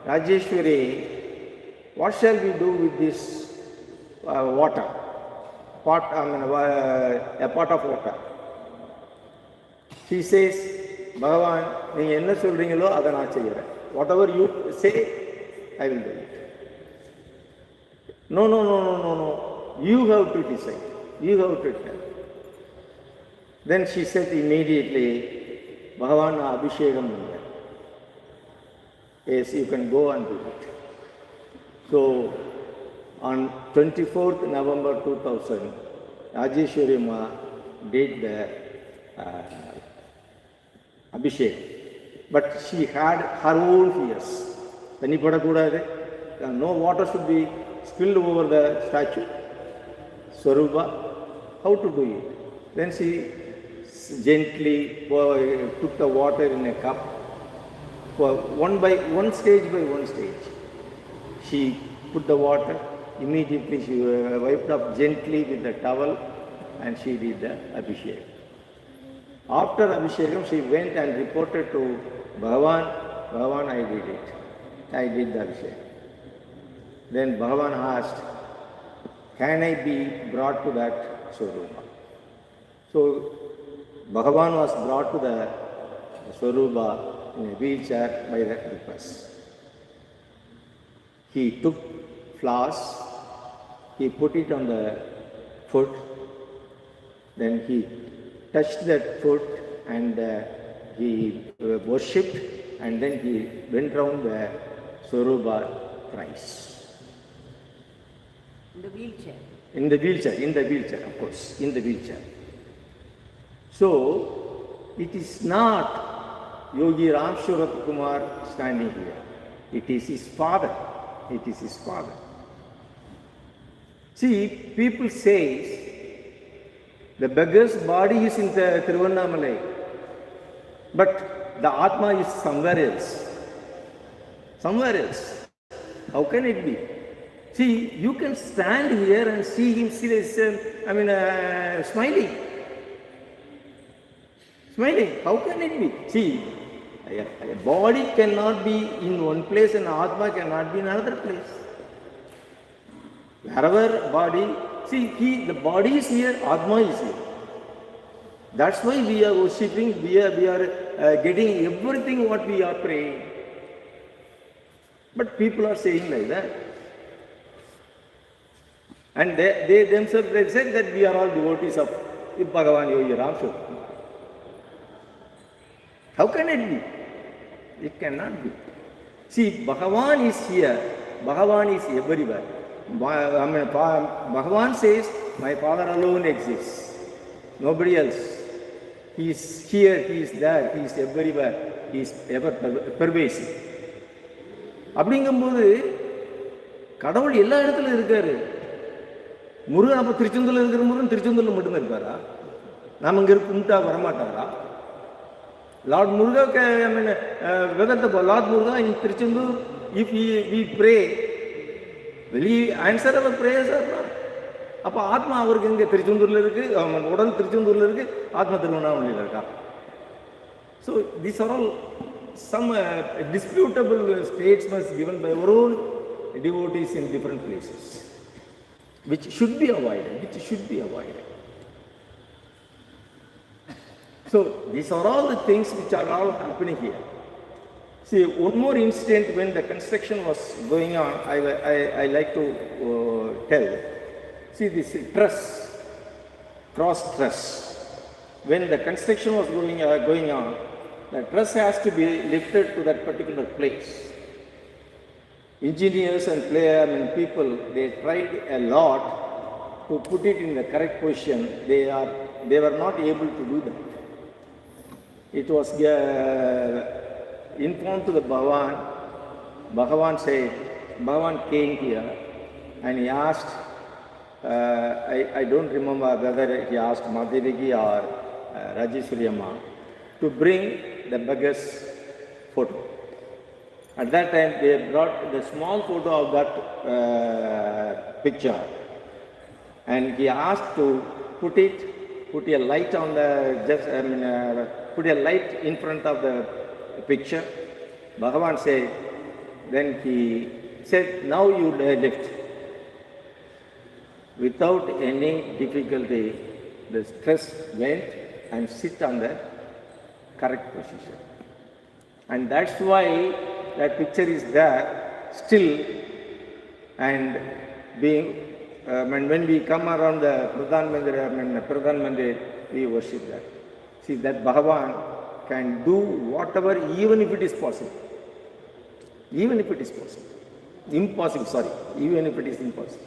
Rajeshwari, what shall we do with this water? A pot of water. She says, Bhagavan, whatever you say, I will do it. No. You have to decide. You have to tell. Then she said immediately, Bhagavan Abhishekam. Yes, you can go and do it. So, on 24th November 2000, Rajeshwari Amma did the Abhishek. But she had her own fears. No water should be spilled over the statue. Swarupa, how to do it? Then she gently took the water in a cup, one stage by one stage. She put the water, immediately she wiped up gently with the towel and she did the Abhishek. After Abhishekam, she went and reported to Bhagavan, Bhagavan, I did it. I did the Abhishek. Then Bhagavan asked, can I be brought to that Swarupa? So Bhagavan was brought to the Swarupa in a wheelchair by that request. He took flowers, he put it on the foot, then he touched that foot and he worshipped, and then he went round the Swarupa thrice. In the wheelchair? In the wheelchair, of course, in the wheelchair. So, it is not Yogi Ramsuratkumar standing here. It is his father. It is his father. See, people say the beggar's body is in the Tiruvannamalai, but the Atma is somewhere else. Somewhere else. How can it be? See, you can stand here and see him smiling. Smiling. How can it be? See, a body cannot be in one place and Atma cannot be in another place. Wherever body, see, the body is here, Atma is here. That's why we are worshipping, we are getting everything what we are praying. But people are saying like that. And they themselves said that we are all devotees of Bhagwan Yogi Ramsuratkumar. How can it be? It cannot be. See, Bhagavan is here. Bhagavan is everywhere. Bhagavan says, my Father alone exists. Nobody else. He is here, he is there, he is everywhere. He is ever pervasive. அப்படிங்கும்போது கடவுள் எல்லா இடத்துலையும் இருக்காரு. முருகன் அப்போ திருச்செந்தூரில் இருக்கிற முருகன் திருச்செந்தூரில் மட்டும்தான் இருப்பாரா? நாம் இங்கே கும்பிட்டா வரமாட்டாரா? Lord Muruga, I mean, whether the Lord Muruga in Tiruchendur, if we pray, will he answer our prayers or not? அப்போ ஆத்மா அவருக்கு இங்கே திருச்செந்தூரில் இருக்குது, உடல் திருச்செந்தூரில் இருக்குது, ஆத்மா திருவண்ணாமலையில் இருக்கா? So these are all some disputable statements given by our own devotees in different places, which should be avoided. So these are all the things which are all happening here. See, one more incident when the construction was going on, I like to tell. See, this cross truss. When the construction was going on, the truss has to be lifted to that particular place. Engineers and people, they tried a lot to put it in the correct position. They were not able to do that. It was informed to the Bhagwan. Bhagwan said, Bhagwan came here and he asked, I don't remember whether he asked Ma Devaki or Rajeshwari Amma to bring the beggar's photo. At that time, they brought the small photo of that picture, and he asked to put a light on the put a light in front of the picture. Bhagavan said, then he said, now you lift. Without any difficulty, the stress went and sit on the correct position. And that's why that picture is there still, and being when we come around the Pradhan Mandir, we worship that. See, that Bhagavan can do whatever, even if it is possible. Even if it is possible. Even if it is impossible.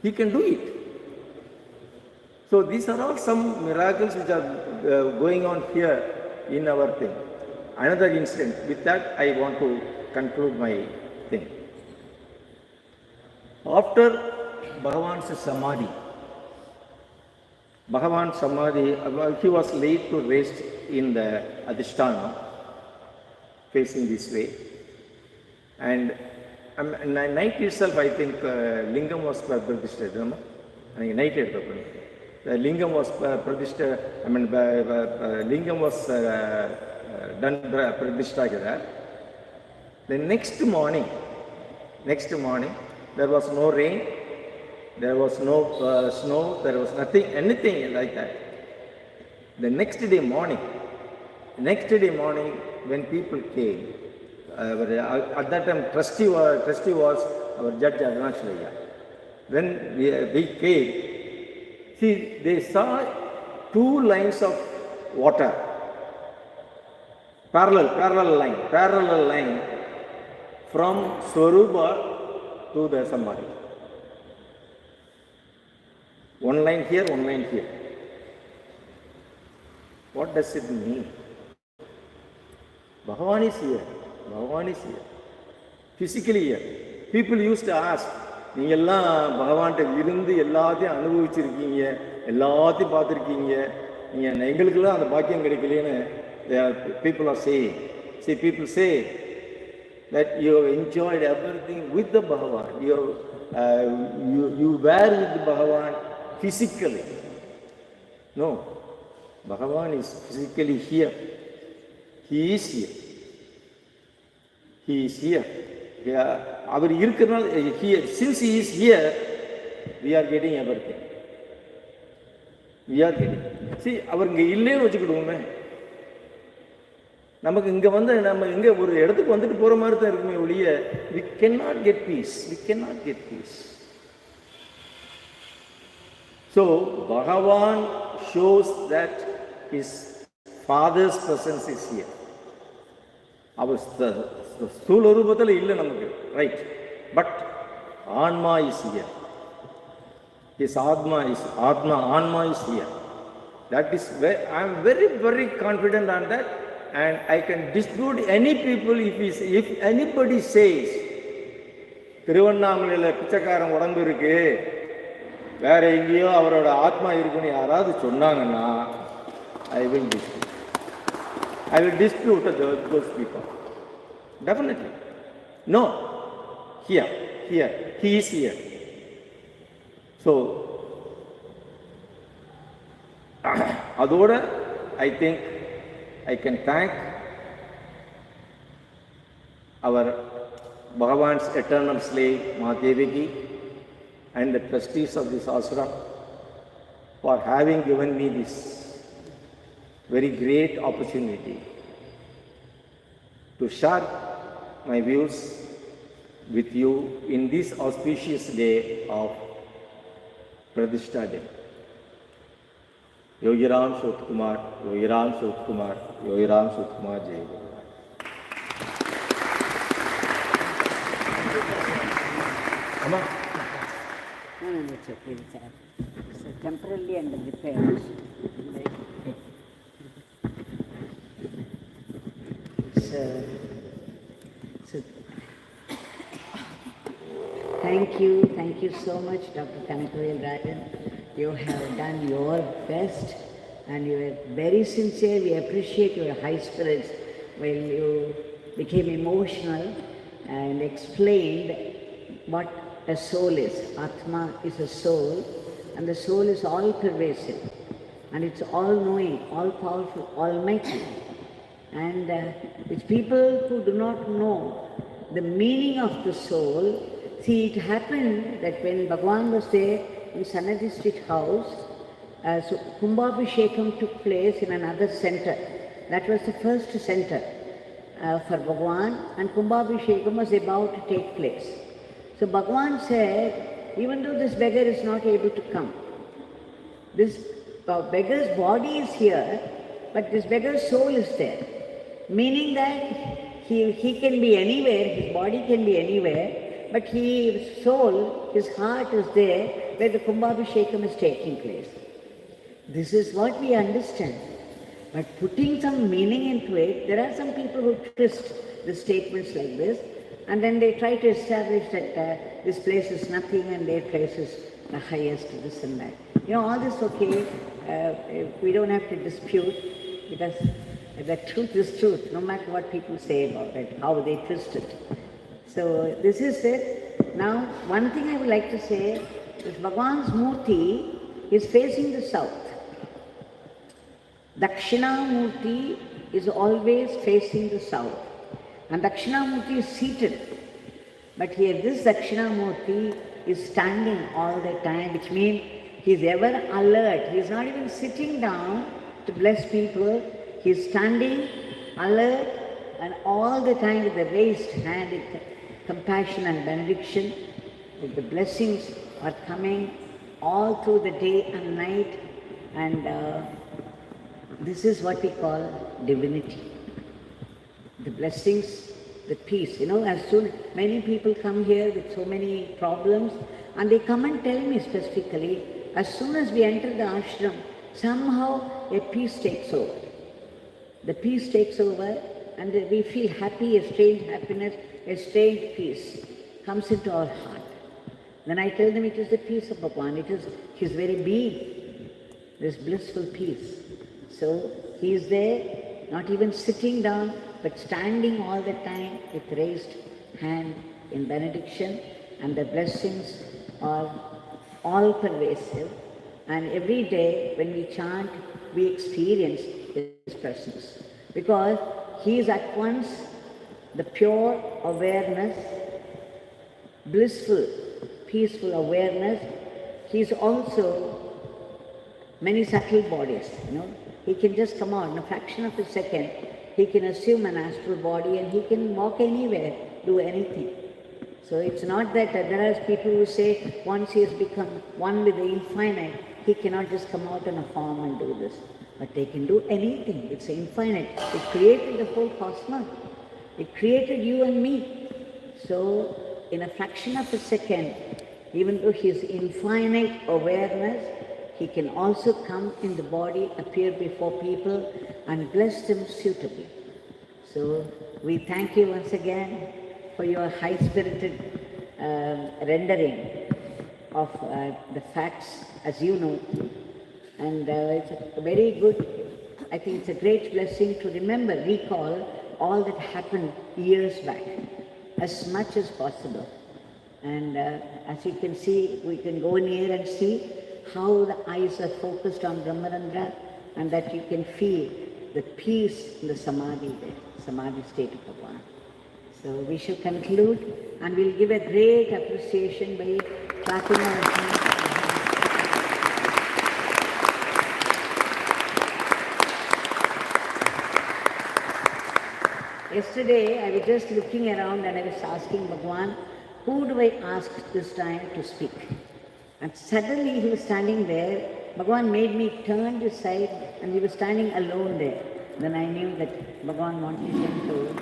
He can do it. So these are all some miracles which are going on here in our thing. Another incident. With that, I want to conclude my thing. After Bhagavan's Samadhi, he was laid to rest in the Adhisthana, facing this way. And night itself, I think Lingam was Pradishtadinam. Night the Lingam was Lingam was done Pradishtha. The next morning, there was no rain, there was no snow, there was anything like that. The next day morning, when people came, at that time trustee was our judge Arunachalaya. When we came, see, they saw two lines of water, parallel line from Swarupa to the Samadhi. One line here, one line here. What does it mean? Bhagavan is here. Physically here. People used to ask, நீங்கள்லாம் பகவான்கிட்ட இருந்து எல்லாத்தையும் அனுபவிச்சிருக்கீங்க, எல்லாத்தையும் பார்த்துருக்கீங்க, நீங்கள் எங்களுக்கெல்லாம் அந்த பாக்கியம் கிடைக்கலன்னு people are saying. See, people say that you have enjoyed everything with the Bhagavan. You were with the Bhagavan physically. No. Bhagavan is physically here. He is here. Since he is here, we are getting everything. See, அவர் இங்கே இல்லைன்னு வச்சுக்கிடுவோமே, நமக்கு இங்கே வந்து நம்ம எங்கே ஒரு இடத்துக்கு வந்துட்டு போகிற மாதிரி தான் இருக்குமே ஒழிய, we cannot get peace. So, Bhagavan shows that his Father's presence is here. அவர் ஸ்தூல ரூபத்தில் இல்லை நமக்கு, ரைட், பட் ஆன்மா is here. His Atma is here. That is where I am very, very confident on that. and I can dispute any people if anybody says, திருவண்ணாமலையில் பிச்சைக்காரன் உடம்பு இருக்கு, வேற எங்கேயோ அவரோட ஆத்மா இருக்குன்னு யாராவது சொன்னாங்கன்னா, I will dispute those people. Definitely. No. Here. He is here. So, அதோட I think I can thank our Bhagavan's eternal slave, Ma Devaki, and the trustees of this ashram for having given me this very great opportunity to share my views with you in this auspicious day of Pradishtadinam. Yogi Ramsuratkumar, Yogi Ramsuratkumar, Yogi Ramsuratkumar Jai. Amma? No, it's okay. It's temporarily under repairs. So, thank you so much, Dr. Kanakavel, Rajan. You have done your best and you were very sincere. We appreciate your high spirits when you became emotional and explained what a soul is. Atma is a soul, and the soul is all pervasive, and it's all knowing, all powerful, almighty. And it's people who do not know the meaning of the soul. See, it happened that when Bhagwan was there in Sanadi Street House, so Kumbhabhishekam took place in another center. That was the first center for Bhagwan, and Kumbhabhishekam was about to take place. So Bhagwan said, even though this beggar is not able to come, this beggar's body is here, but this beggar's soul is there. Meaning that he can be anywhere, his body can be anywhere, but his soul, his heart is there where the Kumbhabhishekam is taking place. This is what we understand. But putting some meaning into it, there are some people who twist the statements like this, and then they try to establish that this place is nothing and their place is the highest, this and that. All this okay, we don't have to dispute, because the truth is truth, no matter what people say about it, how they twist it. So this is it. Now, one thing I would like to say is Bhagwan's Murti is facing the south. Dakshinamurti is always facing the south. And Dakshinamurti is seated. But here this Dakshinamurti is standing all the time, which means he is ever alert. He is not even sitting down to bless people. He is standing alert and all the time with the raised hand in compassion and benediction. The blessings are coming all through the day and night, and this is what we call divinity. The blessings, the peace. As soon many people come here with so many problems, and they come and tell me specifically, as soon as we enter the ashram, somehow a peace takes over. The peace takes over, and we feel happy, a strange happiness, a strange peace comes into our heart. Then I tell them it is the peace of Bhagwan, it is his very being, this blissful peace. So he is there, not even sitting down, but standing all the time with raised hand in benediction, and the blessings are all pervasive. And every day when we chant, we experience his presence, because he is at once the pure awareness, blissful, peaceful awareness. He is also many subtle bodies. He can just come out in a fraction of a second. He can assume an astral body and he can walk anywhere, do anything. So it's not that there are people who say once he has become one with the infinite, he cannot just come out in a form and do this. But they can do anything. It's infinite. It created the whole cosmos. It created you and me. So in a fraction of a second, even though his infinite awareness, he can also come in the body, appear before people and bless them suitably. So we thank you once again for your high-spirited rendering of the facts as you know. And it's a very good, I think it's a great blessing to remember, recall all that happened years back as much as possible. And as you can see, we can go near and see how the eyes are focused on Brahmarandra, and that you can feel the peace in the Samadhi there, Samadhi state of Bhagwan. So we shall conclude, and we'll give a great appreciation by clapping our hands. Yesterday, I was just looking around and I was asking Bhagwan, who do I ask this time to speak? And suddenly he was standing there. Bhagwan made me turn to side and he was standing alone there. Then I knew that Bhagwan wanted him to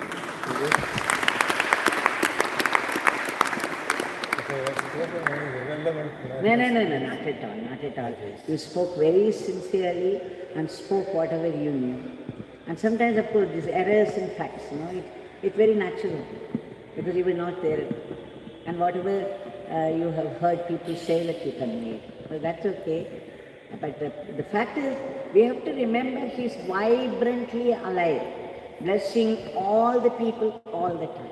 No, not at all. You spoke very sincerely and spoke whatever you knew. And sometimes, of course, these errors in facts, it's very natural because you were not there. And whatever you have heard people say that you conveyed, well, that's okay. But the fact is, we have to remember he's vibrantly alive, blessing all the people all the time.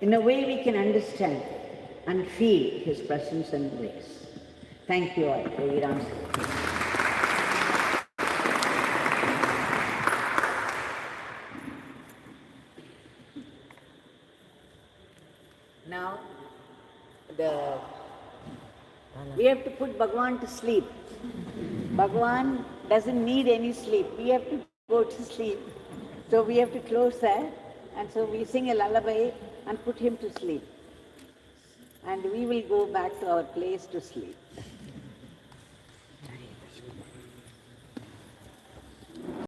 In a way we can understand and feel his presence and grace. Thank you all, Yogi Ramsuratkumar. Now, we have to put Bhagwan to sleep. Bhagwan doesn't need any sleep. We have to go to sleep. So we have to close that, and so we sing a lullaby and put him to sleep. And we will go back to our place to sleep.